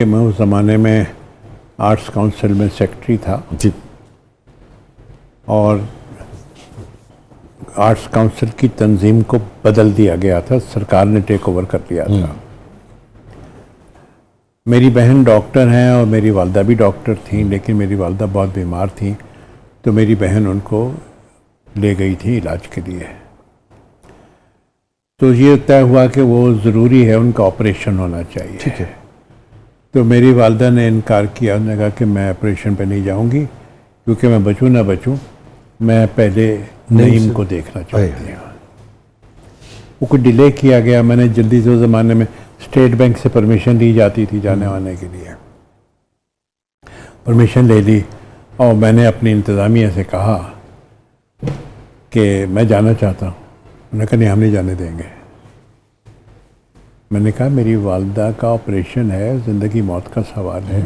میں اس زمانے میں آرٹس کونسل میں سیکرٹری تھا جی. اور آرٹس کونسل کی تنظیم کو بدل دیا گیا تھا، سرکار نے ٹیک اوور کر لیا تھا. میری بہن ڈاکٹر ہیں اور میری والدہ بھی ڈاکٹر تھیں، لیکن میری والدہ بہت بیمار تھیں تو میری بہن ان کو لے گئی تھی علاج کے لیے. تو یہ طے ہوا کہ وہ ضروری ہے، ان کا آپریشن ہونا چاہیے. ٹھیک ہے. تو میری والدہ نے انکار کیا، انہوں نے کہا کہ میں آپریشن پہ نہیں جاؤں گی، کیونکہ میں بچوں نہ بچوں، میں پہلے نعیم کو دیکھنا چاہتی ہوں. وہ کوئی ڈیلے کیا گیا. میں نے جلدی سے اس زمانے میں اسٹیٹ بینک سے پرمیشن دی جاتی تھی جانے وانے کے لیے. پرمیشن لے لی اور میں نے اپنی انتظامیہ سے کہا کہ میں جانا چاہتا ہوں. انہوں نے کہا نہیں، ہم نہیں جانے دیں گے. میں نے کہا میری والدہ کا آپریشن ہے، زندگی موت کا سوال ہے،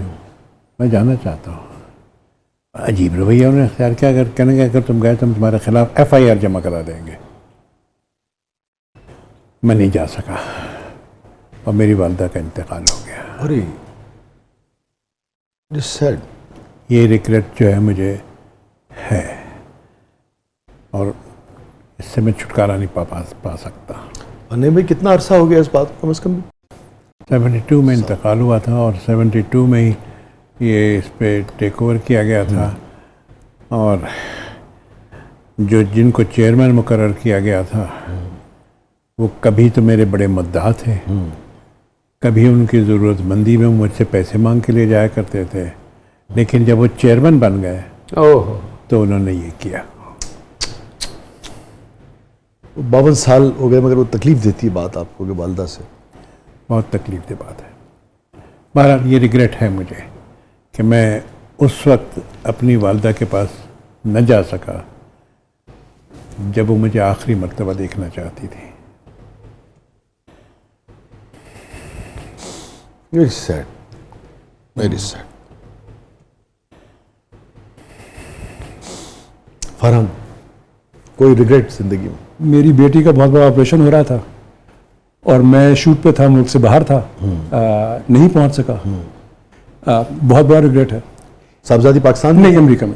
میں جانا چاہتا ہوں. عجیب رویہ انہوں نے اختیار کیا. اگر کہنے کہ اگر تم گئے تو ہم تمہارے خلاف FIR جمع کرا دیں گے. میں نہیں جا سکا اور میری والدہ کا انتقال ہو گیا. ارے سیڈ. یہ ریگریٹ جو ہے مجھے ہے اور اس سے میں چھٹکارا نہیں پا سکتا. نہیں بھائی، کتنا عرصہ ہو گیا اس بات کو؟ کم از کم 72 میں انتقال ہوا تھا اور 72 میں ہی یہ اس پہ ٹیک اوور کیا گیا تھا. اور جن کو چیئرمین مقرر کیا گیا تھا وہ کبھی تو میرے بڑے مدعا تھے، کبھی ان کی ضرورت مندی میں مجھ سے پیسے مانگ کے لے جایا کرتے تھے، لیکن جب وہ چیئرمین بن گئے تو انہوں نے یہ کیا. 52 سال ہو گئے، مگر وہ تکلیف دیتی ہے بات آپ کو کہ والدہ سے. بہت تکلیف دہ بات ہے. بہرحال یہ ریگریٹ ہے مجھے کہ میں اس وقت اپنی والدہ کے پاس نہ جا سکا جب وہ مجھے آخری مرتبہ دیکھنا چاہتی تھی. Very sad, very sad. Farhan, کوئی ریگریٹ زندگی میں؟ میری بیٹی کا بہت بڑا آپریشن ہو رہا تھا اور میں شوٹ پہ تھا، ملک سے باہر تھا، نہیں پہنچ سکا. بہت بڑا ریگریٹ ہے. صاحبزادی پاکستان میں؟ نہیں، امریکہ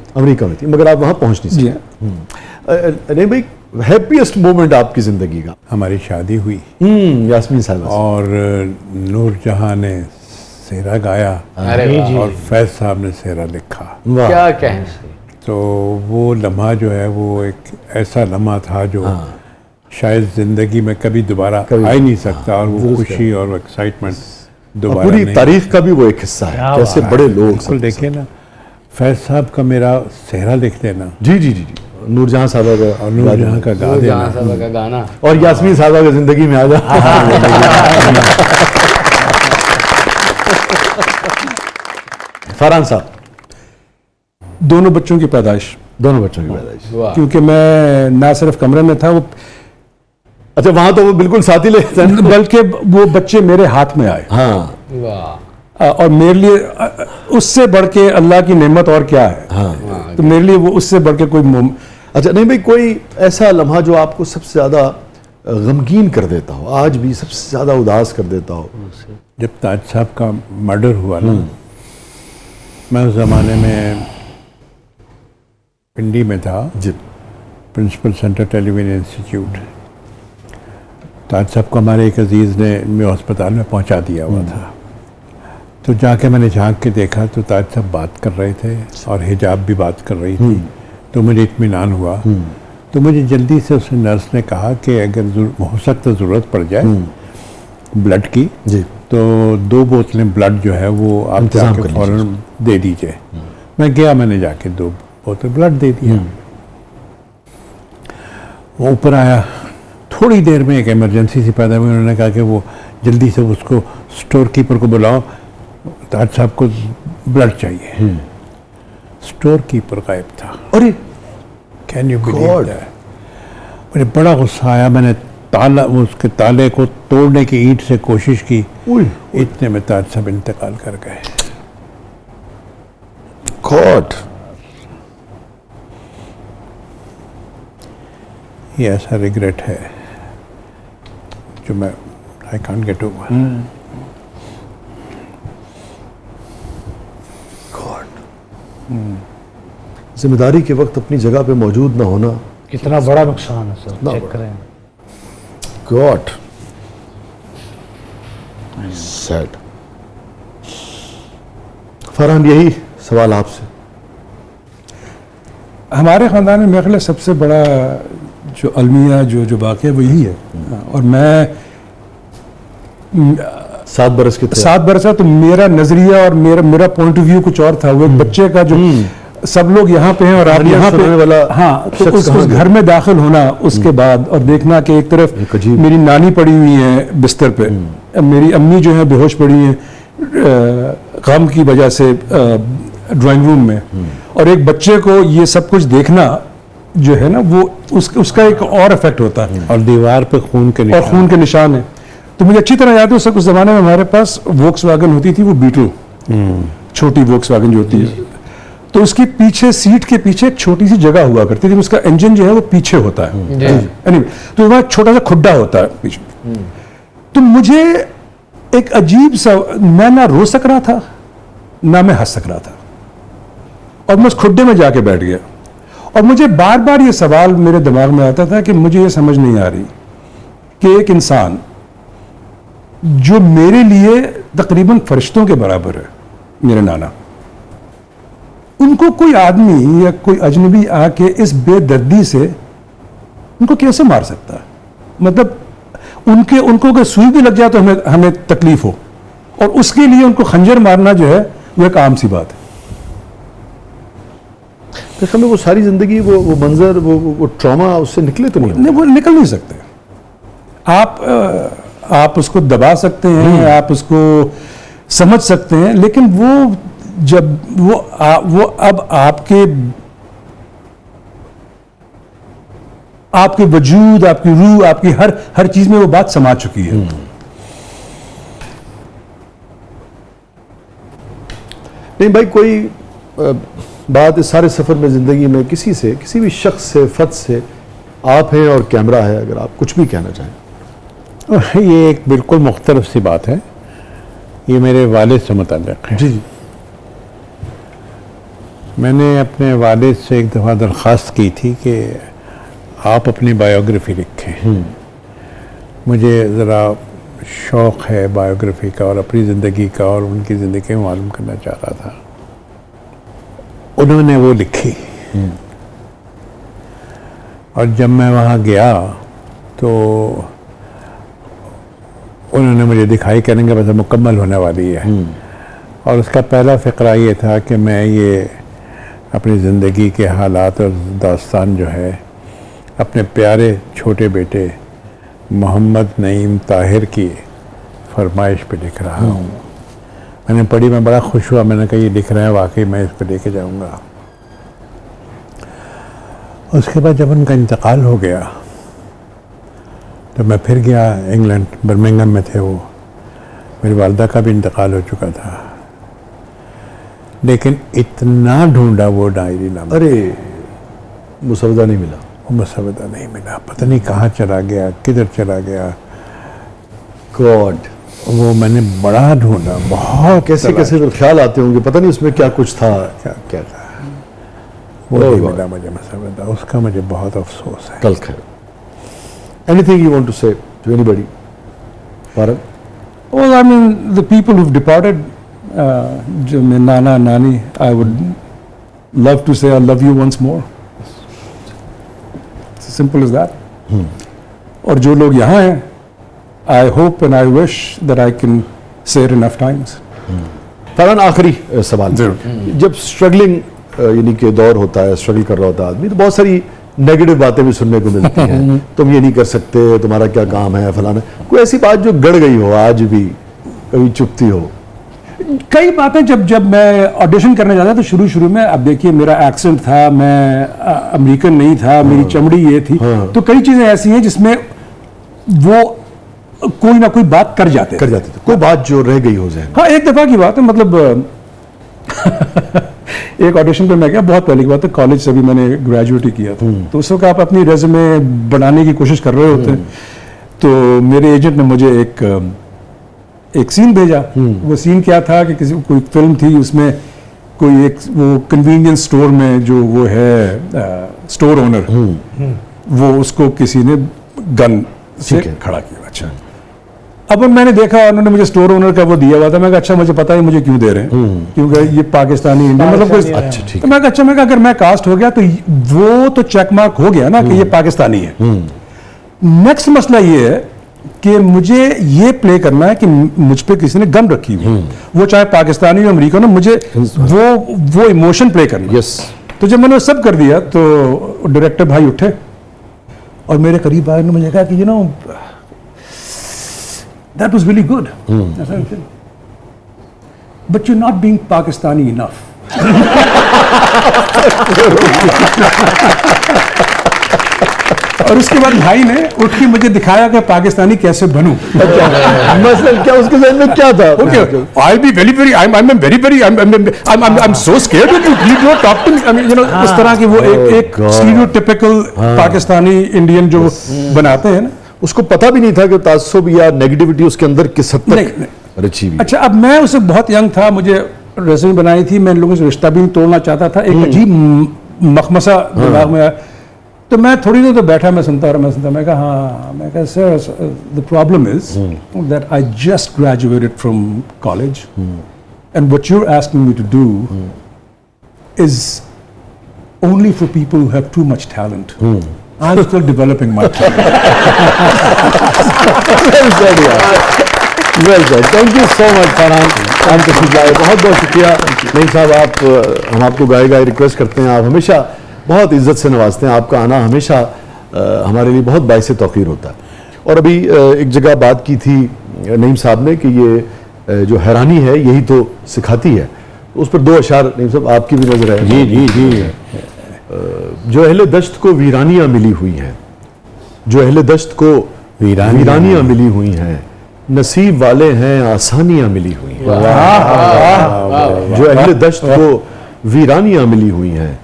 میں تھی، مگر آپ وہاں پہنچ نہیں جی سکے. نہیں بھائی، ہیپیسٹ مومنٹ آپ کی زندگی کا؟ ہماری شادی ہوئی یاسمین صاحبہ اور نور جہاں نے سہرا گایا اور فیض صاحب نے سہرا لکھا. کیا کہیں. تو وہ لمحہ جو ہے وہ ایک ایسا لمحہ تھا جو شاید زندگی میں کبھی دوبارہ آ ہی نہیں سکتا. اور وہ خوشی اور ایکسائٹمنٹ دوبارہ پوری نہیں. تاریخ کا بھی وہ ایک حصہ ہے، کیسے بڑے لوگ. بالکل دیکھیں نا، فیض صاحب کا میرا سہرا لکھ دینا، جی جی جی جی، نور جہاں صاحبہ کا، اور نور جہاں کا گا دینا، کا گانا، اور یاسمین صاحبہ کا زندگی میں آ جا. فرحان صاحب، دونوں بچوں کی پیدائش، دونوں بچوں کی پیدائش. کیونکہ میں نہ صرف کمرے میں تھا، اچھا وہاں تو وہ بالکل ساتھ ہی لیتے ہیں، بلکہ وہ بچے میرے ہاتھ میں آئے. ہاں، اور میرے لیے اس سے بڑھ کے اللہ کی نعمت اور کیا ہے. تو میرے لیے وہ اس سے بڑھ کے کوئی اچھا نہیں بھائی، کوئی ایسا لمحہ جو آپ کو سب سے زیادہ غمگین کر دیتا ہو، آج بھی سب سے زیادہ اداس کر دیتا ہو؟ جب تاج صاحب کا مرڈر ہوا نا، میں اس زمانے میں پنڈی میں تھا، جی. پرنسپل سینٹر ٹیلی ویژن انسٹیٹیوٹ. تاج صاحب کو ہمارے ایک عزیز نے ہسپتال میں پہنچا دیا ہوا تھا. تو جا کے میں نے جھانک کے دیکھا تو تاج صاحب بات کر رہے تھے اور حجاب بھی بات کر رہی تھی. تو مجھے اطمینان ہوا. تو مجھے جلدی سے اس نرس نے کہا کہ اگر ہو سکتا ضرورت پڑ جائے بلڈ کی، جی، تو 2 بوتلیں بلڈ جو ہے وہ آپ جا کے فوراً دے دیجئے. میں گیا، میں نے جا کے 2 بوتل بلڈ دے دیا. وہ اوپر آیا، تھوڑی دیر میں ایک ایمرجنسی سی پیدا ہوئی. انہوں نے کہا کہ وہ جلدی سے اس کو اسٹور کیپر کو بلاؤ، تاج صاحب کو بلڈ چاہیے. اسٹور کیپر غائب تھا. ارے کین یو بلیو دیٹ؟ مجھے بڑا غصہ آیا. میں نے اس کے تالے کو توڑنے کی اینٹ سے کوشش کی. اتنے میں تاج صاحب انتقال کر گئے. گاڈ. یہ ایسا ریگریٹ ہے جو میں آئی کانٹ گیٹ اوور. ذمہ داری کے وقت اپنی جگہ پہ موجود نہ ہونا. کتنا بڑا نقصان ہے سر, چیک کریں. God said. فرحان, یہی سوال آپ سے. ہمارے خاندان میں میرے خیال سب سے بڑا جو المیہ جو واقعہ وہ یہی ہے. اور میں 7 برس کے تھے. 7 برس کا, تو میرا نظریہ اور میرا پوائنٹ آف ویو کچھ اور تھا. وہ ایک بچے کا جو سب لوگ یہاں پہ ہیں اور آپ یہاں پہ والا, ہاں, تو اس گھر میں داخل ہونا اس کے بعد اور دیکھنا کہ ایک طرف میری نانی پڑی ہوئی ہیں بستر پہ, میری امی جو ہیں بے ہوش پڑی ہیں غم کی وجہ سے ڈرائنگ روم میں, اور ایک بچے کو یہ سب کچھ دیکھنا جو ہے نا وہ اس کا ایک اور افیکٹ ہوتا ہے. اور دیوار پہ خون کے نشان ہے. تو مجھے اچھی طرح یاد ہے اس زمانے میں ہمارے پاس ووکس ویگن ہوتی تھی, وہ بیٹل, چھوٹی ووکس ویگن جو ہوتی ہے, تو اس کی پیچھے سیٹ کے پیچھے ایک چھوٹی سی جگہ ہوا کرتی تھی, اس کا انجن جو ہے وہ پیچھے ہوتا ہے, تو وہاں چھوٹا سا کھڈا ہوتا ہے پیچھے. تو مجھے ایک عجیب سا, میں نہ رو سک رہا تھا نہ میں ہنس سک رہا تھا, اور میں اس کھڈے میں جا کے بیٹھ گیا. اور مجھے بار بار یہ سوال میرے دماغ میں آتا تھا کہ مجھے یہ سمجھ نہیں آ رہی کہ ایک انسان جو میرے لیے تقریباً فرشتوں کے برابر ہے, میرے نانا, ان کو کوئی آدمی یا کوئی اجنبی آ کے اس بے دردی سے ان کو کیسے مار سکتا ہے؟ مطلب ان کو اگر سوئی بھی لگ جائے تو ہمیں تکلیف ہو, اور اس کے لیے ان کو خنجر مارنا جو ہے وہ ایک عام سی بات ہے. ہمیں وہ ساری زندگی وہ منظر وہ ٹراما اس سے نکلے تو نہیں, وہ نکل نہیں سکتے. آپ اس کو دبا سکتے ہیں, آپ اس کو سمجھ سکتے ہیں, لیکن وہ جب وہ اب آپ کے وجود, آپ کی روح, آپ کی ہر چیز میں وہ بات سما چکی ہے. نہیں بھائی, کوئی بات اس سارے سفر میں زندگی میں کسی بھی شخص سے, فرد سے, آپ ہیں اور کیمرہ ہے, اگر آپ کچھ بھی کہنا چاہیں. یہ ایک بالکل مختلف سی بات ہے, یہ میرے والد سے متعلق ہے. جی. میں نے اپنے والد سے ایک دفعہ درخواست کی تھی کہ آپ اپنی بایوگرافی لکھیں. مجھے ذرا شوق ہے بایوگرافی کا اور اپنی زندگی کا, اور ان کی زندگی میں معلوم کرنا چاہ رہا تھا. انہوں نے وہ لکھی, اور جب میں وہاں گیا تو انہوں نے مجھے دکھائی کریں گے بس مکمل ہونے والی ہے. اور اس کا پہلا فقرہ یہ تھا کہ میں یہ اپنی زندگی کے حالات اور داستان جو ہے اپنے پیارے چھوٹے بیٹے محمد نعیم طاہر کی فرمائش پہ لکھ رہا ہوں. میں نے پڑھی, میں بڑا خوش ہوا, میں نے کہا یہ لکھ رہے ہیں, واقعی میں اس پہ لے کے جاؤں گا. اس کے بعد جب ان کا انتقال ہو گیا تو میں پھر گیا انگلینڈ, برمنگھم میں تھے وہ, میری والدہ کا بھی انتقال ہو چکا تھا, لیکن اتنا ڈھونڈا وہ ڈائری نہ, ارے مسودہ نہیں ملا. وہ مسودہ نہیں ملا, پتہ نہیں کہاں چلا گیا, کدھر چلا گیا. گاڈ, وہ میں نے بڑا ڈھونڈا, بہت کیسے خیال آتے ہوں گے, پتہ نہیں اس میں کیا کچھ تھا. کیا تھا, وہ نہیں ملا مجھے مسودہ, اس کا مجھے بہت افسوس ہے. کل خیر. Anything you want to say to anybody? Farhan? Well, I mean, the people who've departed, جو میں نانا نانی, I would love to say I love you once more. It's as simple as that. اور جو لوگ یہاں ہیں, I hope and I wish that I can say it enough times. Farhan, آخری سوال. جب اسٹرگلنگ یعنی کہ دور ہوتا ہے, اسٹرگل کر رہا ہوتا ہے آدمی, تو بہت ساری نیگیٹو باتیں بھی سننے کو ملتی ہیں. تم یہ نہیں کر سکتے, تمہارا کیا کام ہے, فلانا. کوئی ایسی بات جو گڑ گئی ہو آج بھی, کبھی چپتی ہو؟ کئی باتیں جب میں آڈیشن کرنے جاتا تو شروع میں, اب دیکھیے میرا ایکسنٹ تھا, میں امریکن نہیں تھا, میری چمڑی یہ تھی, تو کئی چیزیں ایسی ہیں جس میں وہ کوئی نہ کوئی بات کر جاتے تھے. کوئی بات جو رہ گئی ہو ذہن. ہاں, ایک دفعہ کی بات ہے, مطلب ایک آڈیشن پہ میں گیا, بہت پہلے کی بات ہے, کالج سے بھی میں نے گریجویٹ ہی کیا تھا, تو اس وقت آپ اپنی ریزیومے بنانے کی کوشش کر رہے ہوتے ہیں. تو میرے ایجنٹ نے مجھے ایک سین بھیجا. وہ سین کیا تھا کہ کوئی فلم تھی, اس میں کوئی ایک وہ کنوینئنس اسٹور میں جو وہ ہے اسٹور اونر وہ اس کو کسی نے گن سے کھڑا کیا. اچھا اب میں نے دیکھا انہوں نے مجھے اسٹور اونر کا وہ دیا ہوا تھا. میں کہا اچھا مجھے پتا ہے مجھے کیوں دے رہے ہیں کیونکہ یہ پاکستانی انڈین مطلب کوئی اچھا ٹھیک تو میں کہا اچھا میں کہا اگر میں کاسٹ ہو گیا تو وہ تو چیک مارک ہو گیا نا کہ یہ پاکستانی ہے. نیکسٹ مسئلہ یہ ہے کہ مجھے یہ پلے کرنا ہے کہ مجھ پہ کسی نے گن رکھی ہوئی وہ چاہے پاکستانی ہو امریکن ہو مجھے وہ ایموشن پلے کرنا. یس تو جب میں نے سب کر دیا تو ڈائریکٹر بھائی اٹھے اور میرے قریب آئے مجھے کہا کہ you know that was really good but you not being Pakistani enough. اور اس کے بعد بھائی نے اٹھ کے مجھے دکھایا کہ پاکستانی کیسے بنوں. مثلاً کیا اس کے ذہن میں کیا تھا؟ I'll be very very I'm so scared of you. You don't talk to me. I mean, you know, اس طرح کی وہ ایک stereotypical پاکستانی انڈین جو بناتے ہیں نا اس کو پتہ بھی نہیں تھا کہ تعصب یا نیگیٹیوٹی اس کے اندر کس حد تک رچی ہوئی. اچھا اب میں اسے بہت ینگ تھا مجھے ریزیومے بنائی تھی میں ان لوگوں سے رشتہ بھی نہیں توڑنا چاہتا تھا. ایک عجیب مخمصہ دماغ میں آیا تو میں تھوڑی دیر تو بیٹھا میں سنتا میں کہا ہاں میں کہا سر the problem is that I just graduated from college and what you're asking me to do is only for people who have too much talent. I'm still developing my talent. Well sir thank you so much Farhan Khan تشریف لائے. بہت بہت شکریہ نعیم صاحب. آپ ہم آپ کو گائے ریکویسٹ کرتے ہیں. آپ ہمیشہ بہت عزت سے نوازتے ہیں. آپ کا آنا ہمیشہ ہمارے لیے بہت باعث توقیر ہوتا ہے. اور ابھی ایک جگہ بات کی تھی نعیم صاحب نے کہ یہ جو حیرانی ہے یہی تو سکھاتی ہے. اس پر دو اشعار نعیم صاحب آپ کی بھی نظر ہے. جی جی جی. جو اہل دشت کو ویرانیاں ملی ہوئی ہیں جو اہل دشت کو ویرانیاں ملی ہوئی ہیں نصیب والے ہیں آسانیاں ملی ہوئی ہیں. جو اہل دشت کو ویرانیاں ملی ہوئی ہیں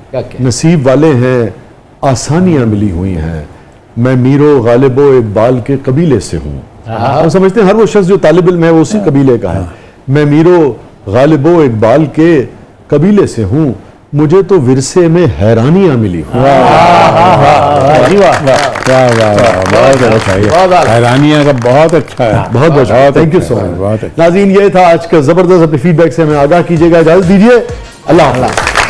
نصیب والے ہیں آسانیاں ملی ہوئی ہیں. میں میر و غالب و اقبال کے قبیلے سے ہوں. ہم سمجھتے ہیں ہر وہ شخص جو طالب علم ہے وہ اسی قبیلے کا ہے. میں میر و غالب و اقبال کے قبیلے سے ہوں مجھے تو ورثے میں حیرانیاں ملی ہوئی. حیرانیاں کا بہت اچھا ہے. بہت بہت تھینک یو سو مچ. ناظرین یہ تھا آج کا زبردست. اپنے فیڈ بیک سے ہمیں آگاہ کیجیے گا. اجازت دیجیے. اللہ حافظ.